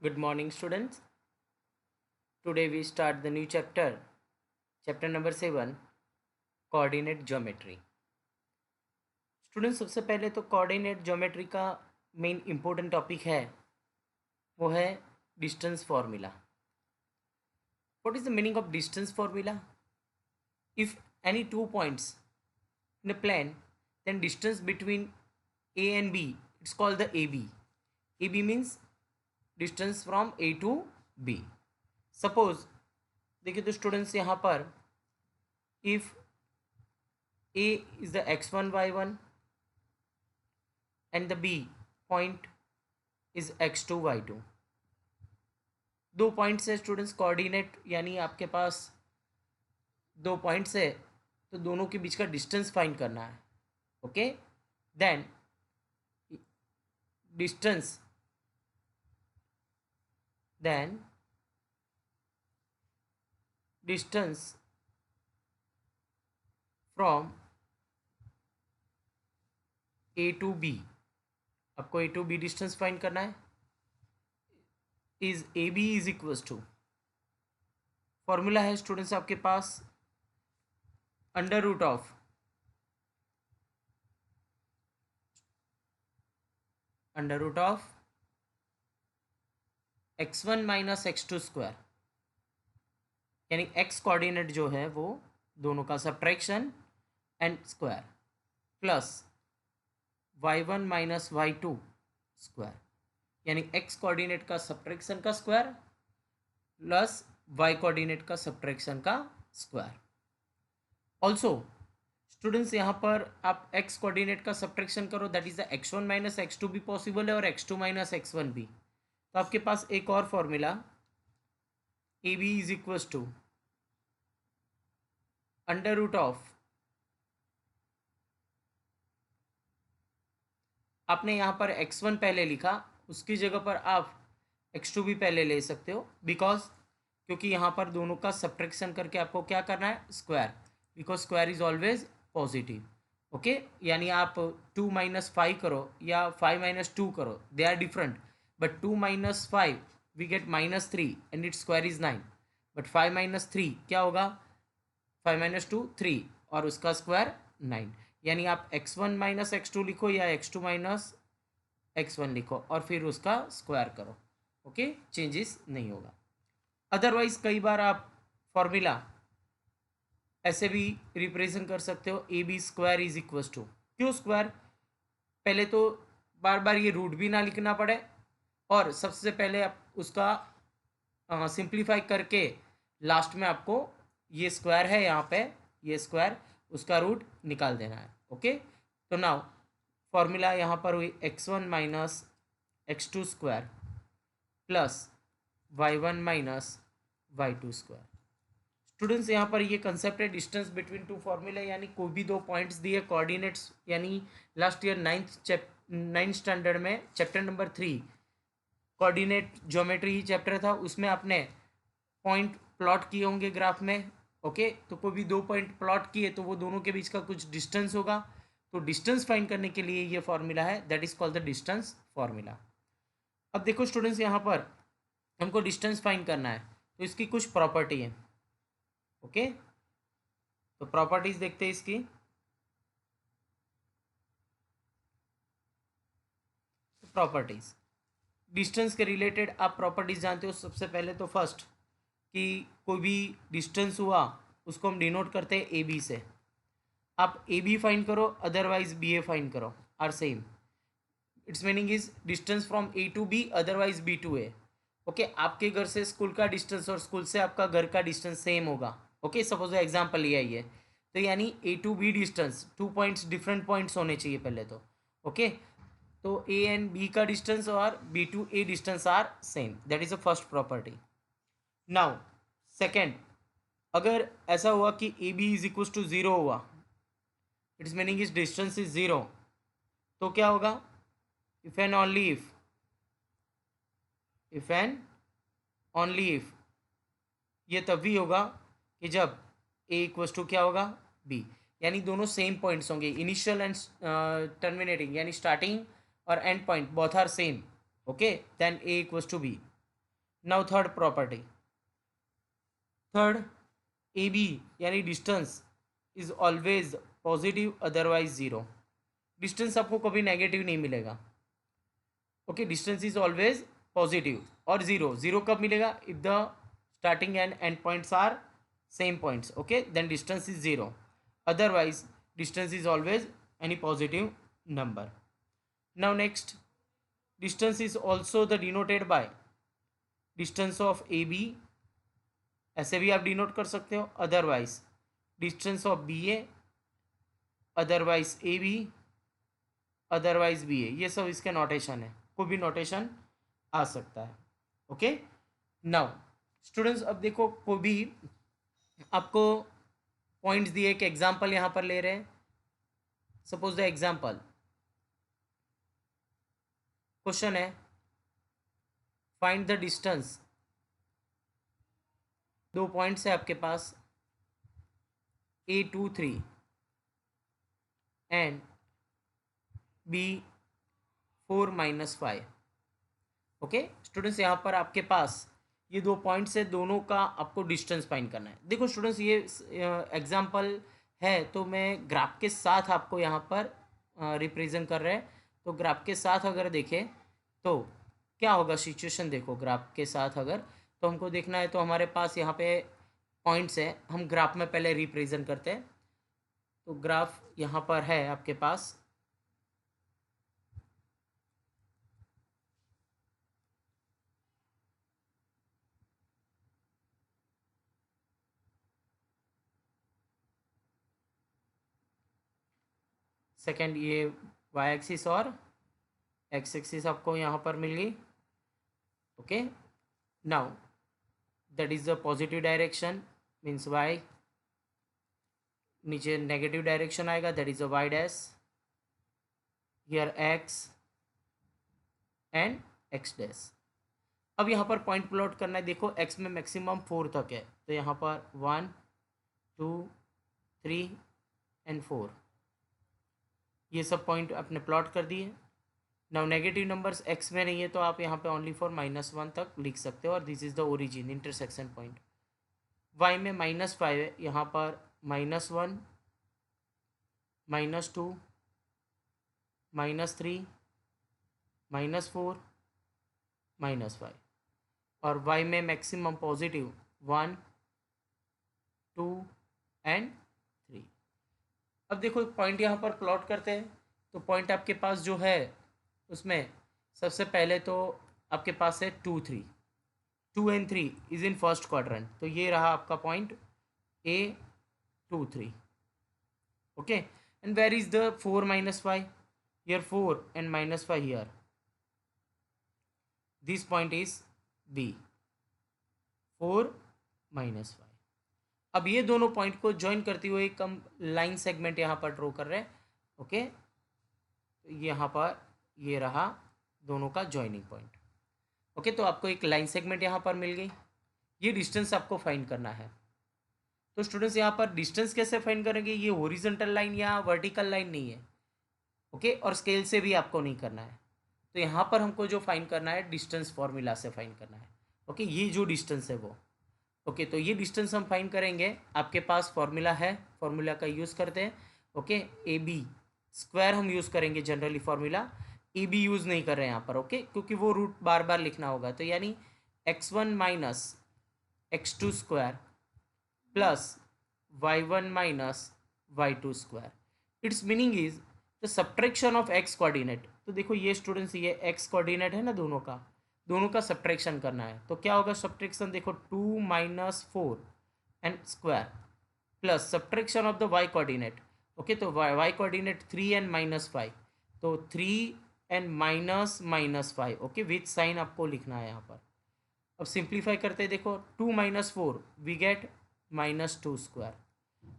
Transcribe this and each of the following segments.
Good morning, students. Today we start the new chapter, chapter number 7, coordinate geometry. Students, सबसे पहले तो coordinate geometry का main important topic है वो है distance formula. What is the meaning of distance formula? If any two points in a plane, then distance between A and B, it's called the AB. AB means distance from A to B. Suppose देखिए तो students यहाँ पर if A is the x1 y1 and the B point is x2 y2, दो points है students, coordinate यानी आपके पास दो points है तो दोनों के बीच का डिस्टेंस फाइंड करना है. Okay, then distance distance from A to B, आपको A to B distance find करना है. Is A B is equals to, formula है स्टूडेंट्स आपके पास under root of x1 minus x2 square, यानी x कोऑर्डिनेट जो है वो दोनों का subtraction and square, plus y1 minus y2 square, यानी x कोऑर्डिनेट का सब्ट्रैक्शन का स्क्वायर प्लस y कोऑर्डिनेट का सब्ट्रैक्शन का स्क्वायर. ऑल्सो स्टूडेंट्स यहाँ पर आप x कोऑर्डिनेट का सब्ट्रैक्शन करो, that is the x1 minus x2 भी पॉसिबल है और x2 माइनस x1 भी. तो आपके पास एक और formula A B is equals to under root of, आपने यहाँ पर x1 पहले लिखा, उसकी जगह पर आप x2 भी पहले ले सकते हो, बिकॉज क्योंकि यहाँ पर दोनों का सब्ट्रैक्शन करके आपको क्या करना है, square, because square is always positive. Okay, यानी आप 2 माइनस 5 करो या 5 माइनस 2 करो, they are different, but 2 minus 5 we get minus 3 and it square is 9, but 5 minus 3 क्या होगा, 5 माइनस 2 3 और उसका स्क्वायर 9. यानी आप x1 माइनस x2 लिखो या x2 माइनस x1 लिखो और फिर उसका स्क्वायर करो. ओके, चेंजेस नहीं होगा. अदरवाइज कई बार आप फॉर्मूला ऐसे भी रिप्रेजेंट कर सकते हो, A B square is equals to, क्यों स्क्वायर, पहले तो बार बार ये रूट भी ना लिखना पड़े और सबसे पहले आप उसका सिंप्लीफाई करके लास्ट में आपको ये स्क्वायर है यहाँ पे, ये स्क्वायर उसका रूट निकाल देना है. ओके, तो नाउ फॉर्मूला यहाँ पर हुई x1 minus x2 square plus y1 minus y2 square. Students यहाँ पर ये कंसेप्ट है डिस्टेंस बिटवीन टू फॉर्मूले, यानी कोई भी दो पॉइंट्स दिए कोऑर्डिनेट्स, यानी लास्ट ईयर नाइन्थ स्टैंडर्ड में चैप्टर नंबर 3 कोऑर्डिनेट ज्योमेट्री ही चैप्टर था, उसमें आपने पॉइंट प्लॉट किए होंगे ग्राफ में. ओके, तो कोई भी दो पॉइंट प्लॉट किए तो वो दोनों के बीच का कुछ डिस्टेंस होगा, तो डिस्टेंस फाइंड करने के लिए ये फॉर्मूला है, that is called the distance formula. अब देखो स्टूडेंट्स, यहाँ पर हमको डिस्टेंस फाइंड करना है तो इसकी कुछ प्रॉपर्टी है. ओके, तो प्रॉपर्टीज देखते हैं इसकी. प्रॉपर्टीज डिस्टेंस के रिलेटेड आप प्रॉपर्टीज जानते हो. सबसे पहले तो फर्स्ट कि कोई भी डिस्टेंस हुआ उसको हम डिनोट करते हैं ए बी से. आप ए बी फाइंड करो अदरवाइज बी ए फाइंड करो, are same. Its meaning is distance from A to B otherwise B to A. Okay, आपके घर से स्कूल का डिस्टेंस और स्कूल से आपका घर का डिस्टेंस सेम होगा. ओके, सपोज एग्जाम्पल लिया ये, तो यानी A to B distance, two points different points होने चाहिए पहले तो. ओके, तो ए एंड बी का डिस्टेंस और B to A distance are same, that is a first property. Now second, अगर ऐसा हुआ कि A B is equal to zero हुआ, it's meaning is distance is zero, तो क्या होगा, if and only if and only if, ये तभी होगा कि जब ए इक्वल्स टू क्या होगा, बी, यानी दोनों सेम पॉइंट्स होंगे, इनिशियल एंड टर्मिनेटिंग, यानी स्टार्टिंग और end point both are same. Okay, then A equals to B. Now third property, third A B यानी distance is always positive otherwise zero. Distance आपको कभी negative नहीं मिलेगा। Okay, distance is always positive और zero, zero कब मिलेगा? If the starting and end points are same points, okay, then distance is zero, otherwise distance is always any positive number. Now next, distance is also the denoted by distance of A B, ऐसे भी आप denote कर सकते हो, otherwise distance of B A, otherwise A B, otherwise B A, ये सब इसके notation है, कोई भी नोटेशन आ सकता है। ओके, नाउ स्टूडेंट्स अब देखो, कोई भी आपको पॉइंट्स दिए, एक एग्जांपल यहाँ पर ले रहे हैं। सपोज द एग्जांपल, क्वेश्चन है फाइंड द डिस्टेंस, दो पॉइंट्स है आपके पास A23 and B4-5। Okay students, यहाँ पर आपके पास ये दो पॉइंट्स है, दोनों का आपको डिस्टेंस फाइंड करना है। देखो स्टूडेंट्स, ये एग्जांपल है तो मैं ग्राफ के साथ आपको यहाँ पर रिप्रेजेंट कर रहे हैं। तो ग्राफ के साथ अगर देखें तो क्या होगा सिचुएशन, देखो ग्राफ के साथ अगर तो हमको देखना है, तो हमारे पास यहाँ पे पॉइंट्स है, हम ग्राफ में पहले रिप्रेजेंट करते हैं। तो ग्राफ यहाँ पर है आपके पास, सेकेंड ये वाई एक्सिस और एक्स एक्सिस आपको यहाँ पर मिल गई। Okay, now that is the positive direction means Y, नीचे नेगेटिव डायरेक्शन आएगा, that is a Y dash, here X and X dash. अब यहाँ पर पॉइंट प्लॉट करना है। देखो एक्स में मैक्सिमम 4 तक है, तो यहाँ पर 1 2 3 एंड 4, ये सब पॉइंट आपने प्लॉट कर दिए। नाउ नेगेटिव नंबर्स एक्स में नहीं है, तो आप यहाँ पे ओनली फॉर -1 तक लिख सकते हो, और this is the origin intersection point. Y में -5 है, यहाँ पर -1 -2 -3 -4 -5, और वाई में मैक्सिमम पॉजिटिव 1 2 एंड 3। अब देखो पॉइंट यहाँ पर प्लॉट करते हैं, तो पॉइंट आपके पास जो है उसमें सबसे पहले तो आपके पास है 2 3, 2 and 3 is in first quadrant, तो ये रहा आपका point A23। Okay, and where is the 4 -5, here 4 and -5 here, this point is B, 4 -5। अब ये दोनों पॉइंट को ज्वाइन करते हुए एक हम लाइन सेगमेंट यहाँ पर ड्रॉ कर रहे हैं। ओके, यहाँ पर ये रहा दोनों का ज्वाइनिंग पॉइंट। ओके, तो आपको एक लाइन सेगमेंट यहाँ पर मिल गई। ये डिस्टेंस आपको फाइंड करना है। तो स्टूडेंट्स यहाँ पर डिस्टेंस कैसे फाइंड करेंगे, ये हॉरिजॉन्टल लाइन या वर्टिकल लाइन नहीं है। ओके, और स्केल से भी आपको नहीं करना है। तो यहाँ पर हमको जो फाइंड करना है डिस्टेंस फॉर्मूला से फाइंड करना है। ओके, ये जो डिस्टेंस है वो, ओके तो ये डिस्टेंस हम फाइंड करेंगे। आपके पास फॉर्मूला है, फॉर्मूला का यूज़ करते हैं। ओके, ए बी स्क्वायर हम यूज़ करेंगे generally, formula A B use नहीं कर रहे हैं यहाँ पर। ओके, क्योंकि वो रूट बार बार लिखना होगा, तो यानी x1 - x2 square plus y1 - y2 square, it's meaning is the subtraction of x coordinate. तो देखो ये स्टूडेंट्स, ये x कोऑर्डिनेट है ना, दोनों का सब्ट्रैक्शन करना है। तो क्या होगा सब्ट्रैक्शन, देखो 2 - 4 and square plus subtraction of the y coordinate. Okay, तो y कोऑर्डिनेट 3 एंड -5, तो 3 एंड -5। ओके, विथ साइन आपको लिखना है यहाँ पर। अब सिंप्लीफाई करते हैं, देखो 2 - 4 वी गेट -2 स्क्वायर,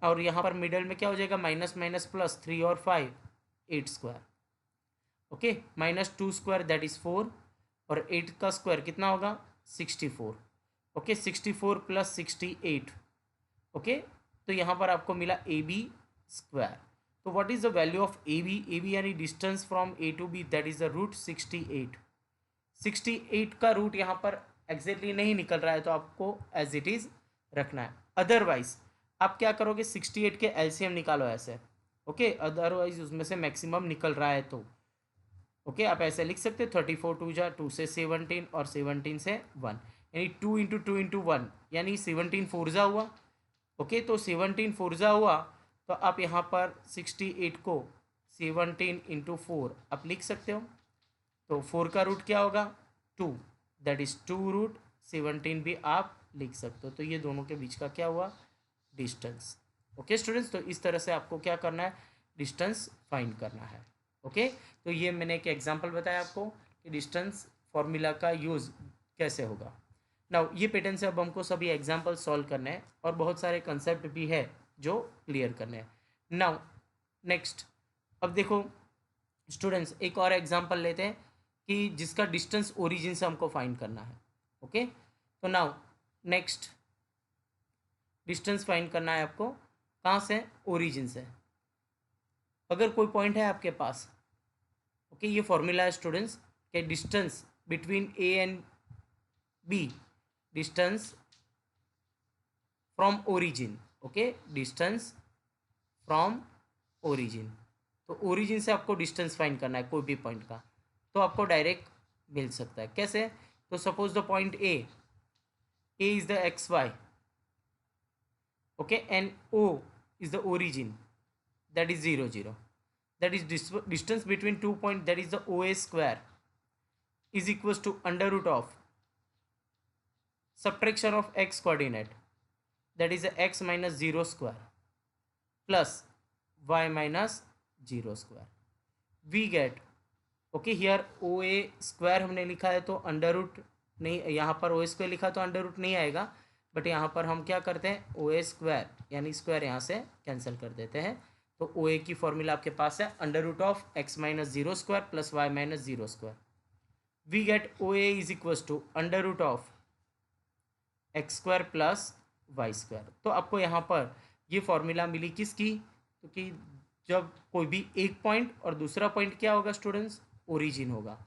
और यहाँ पर मिडल में क्या हो जाएगा, माइनस माइनस प्लस 3 और 5 8 square. Okay, -2 square that is 4, और 8 का स्क्वायर कितना होगा 64। Okay, 64 plus 68। ओके, तो यहाँ पर आपको मिला AB स्क्वायर। तो what is the value of AB यानी distance from A to B, that is the root 68। 68 का रूट यहाँ पर एग्जैक्टली नहीं निकल रहा है तो आपको एज इट इज़ रखना है। अदरवाइज आप क्या करोगे, 68 के एलसीएम निकालो ऐसे, ओके। अदरवाइज उसमें से मैक्सिमम निकल रहा है तो ओके आप ऐसे लिख सकते हो 34 टू जा 2 से 17 और 17 से 1, यानी 2 इंटू 1 यानी 17 फोरजा हुआ। ओके तो 17 फोरजा हुआ तो आप यहाँ पर 68 को 17 इंटू 4 आप लिख सकते हो। तो 4 का रूट क्या होगा 2, दैट इज़ 2 रूट 17 भी आप लिख सकते हो। तो ये दोनों के बीच का क्या हुआ डिस्टेंस। ओके स्टूडेंट्स, तो इस तरह से आपको क्या करना है, डिस्टेंस फाइंड करना है। ओके तो ये मैंने एक एग्जांपल बताया आपको कि डिस्टेंस फॉर्मूला का यूज़ कैसे होगा। नाउ ये पैटर्न से अब हमको सभी एग्जांपल सॉल्व करने हैं और बहुत सारे कंसेप्ट भी है जो क्लियर करने हैं। नाउ नेक्स्ट, अब देखो स्टूडेंट्स एक और एग्जांपल लेते हैं कि जिसका डिस्टेंस ओरिजिन से हमको फाइंड करना है। ओके तो नाउ नेक्स्ट डिस्टेंस फाइंड करना है आपको कहाँ से, ओरिजिन से। अगर कोई पॉइंट है आपके पास, ओके ये फॉर्मूला है स्टूडेंट्स कि distance between A and B, distance from origin, okay distance from origin. तो ओरिजिन से आपको डिस्टेंस फाइंड करना है कोई भी पॉइंट का, तो आपको डायरेक्ट मिल सकता है। कैसे, तो suppose the point A is the X Y, okay and O is the origin, that is 0 0, that is distance between 2 point, that is the OA square is equals to under root of subtraction of x coordinate, that is the x minus 0 square plus y minus 0 square, we get okay here OA square हमने लिखा है तो under root नहीं, यहाँ पर OA square लिखा तो under root नहीं आएगा, बट यहाँ पर हम क्या करते हैं OA square यानी स्क्वायर यहाँ से कैंसिल कर देते हैं। तो ओ ए की फॉर्मूला आपके पास है under root of X minus 0 square plus Y minus 0 square, we get O A is equals to under root of X square plus Y square. तो आपको यहाँ पर ये फॉर्मूला मिली किसकी, क्योंकि जब कोई भी एक पॉइंट और दूसरा पॉइंट क्या होगा स्टूडेंट्स, ओरिजिन होगा,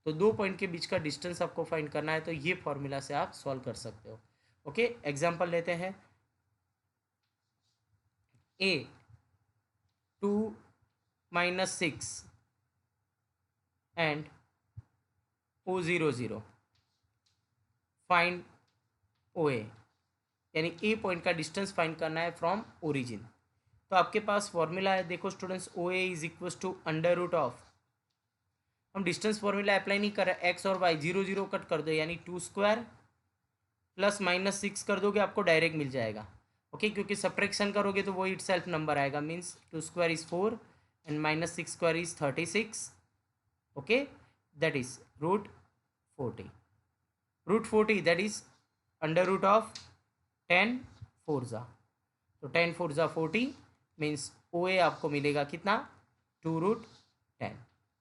तो दो पॉइंट के बीच का डिस्टेंस आपको फाइंड करना है, तो ये फॉर्मूला से आप सॉल्व कर सकते हो। ओके एग्जाम्पल लेते हैं, ए 2 minus 6 and O0 0, find OA, यानी ए पॉइंट का डिस्टेंस फाइंड करना है फ्रॉम ओरिजिन। तो आपके पास फॉर्मूला है, देखो students OA is equal to under root of, हम डिस्टेंस फॉर्मूला अप्लाई नहीं कर रहे, एक्स और वाई 0 0 कट कर दो यानी 2 स्क्वायर प्लस माइनस 6 कर दोगे आपको डायरेक्ट मिल जाएगा। ओके क्योंकि सब्ट्रैक्शन करोगे तो वो इट सेल्फ नंबर आएगा, means 2 square is 4 and minus 6 square is 36, okay that is root 40 that is under root of 10 फोरजा, तो 10 फोरजा 40 मीन्स ओ ए आपको मिलेगा कितना 2 रूट 10।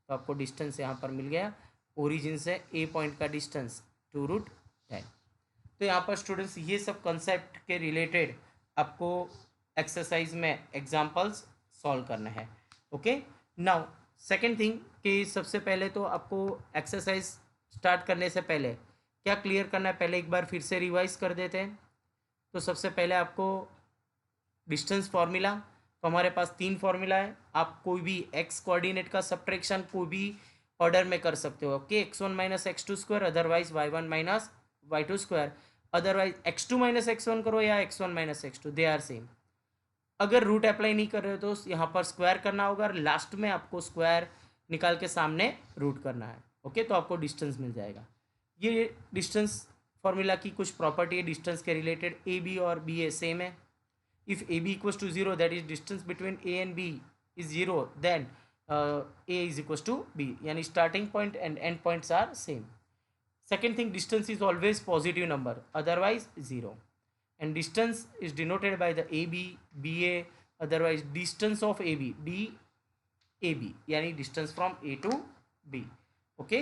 तो आपको डिस्टेंस यहाँ पर मिल गया ओरिजिन से ए पॉइंट का डिस्टेंस 2 रूट 10। तो यहाँ पर स्टूडेंट्स ये सब कंसेप्ट के रिलेटेड आपको एक्सरसाइज में एग्जांपल्स सॉल्व करने हैं। ओके नाउ सेकंड थिंग कि सबसे पहले तो आपको एक्सरसाइज स्टार्ट करने से पहले क्या क्लियर करना है, पहले एक बार फिर से रिवाइज कर देते हैं। तो सबसे पहले आपको डिस्टेंस फार्मूला, तो हमारे पास 3 फार्मूला है, आप कोई भी एक्स कोऑर्डिनेट का सब्ट्रैक्शन कोई भी ऑर्डर में कर सकते हो। Okay x1 minus x2 square, otherwise y1 minus y2 square, otherwise x2 minus x1 करो या x1 minus x2, they are same. अगर रूट अप्लाई नहीं कर रहे हो तो यहाँ पर स्क्वायर करना होगा, लास्ट में आपको स्क्वायर निकाल के सामने रूट करना है। ओके तो आपको डिस्टेंस मिल जाएगा। ये डिस्टेंस फॉर्मूला की कुछ प्रॉपर्टी है डिस्टेंस के रिलेटेड, ए बी और बी ए सेम है। If A B equals to 0 that is distance between A and B is 0, then A is equals to B, यानी starting point and end points are same. Second thing, distance is always positive number, otherwise 0. And distance is denoted by the AB, BA, otherwise distance of AB, DAB, यानी distance from A to B. Okay,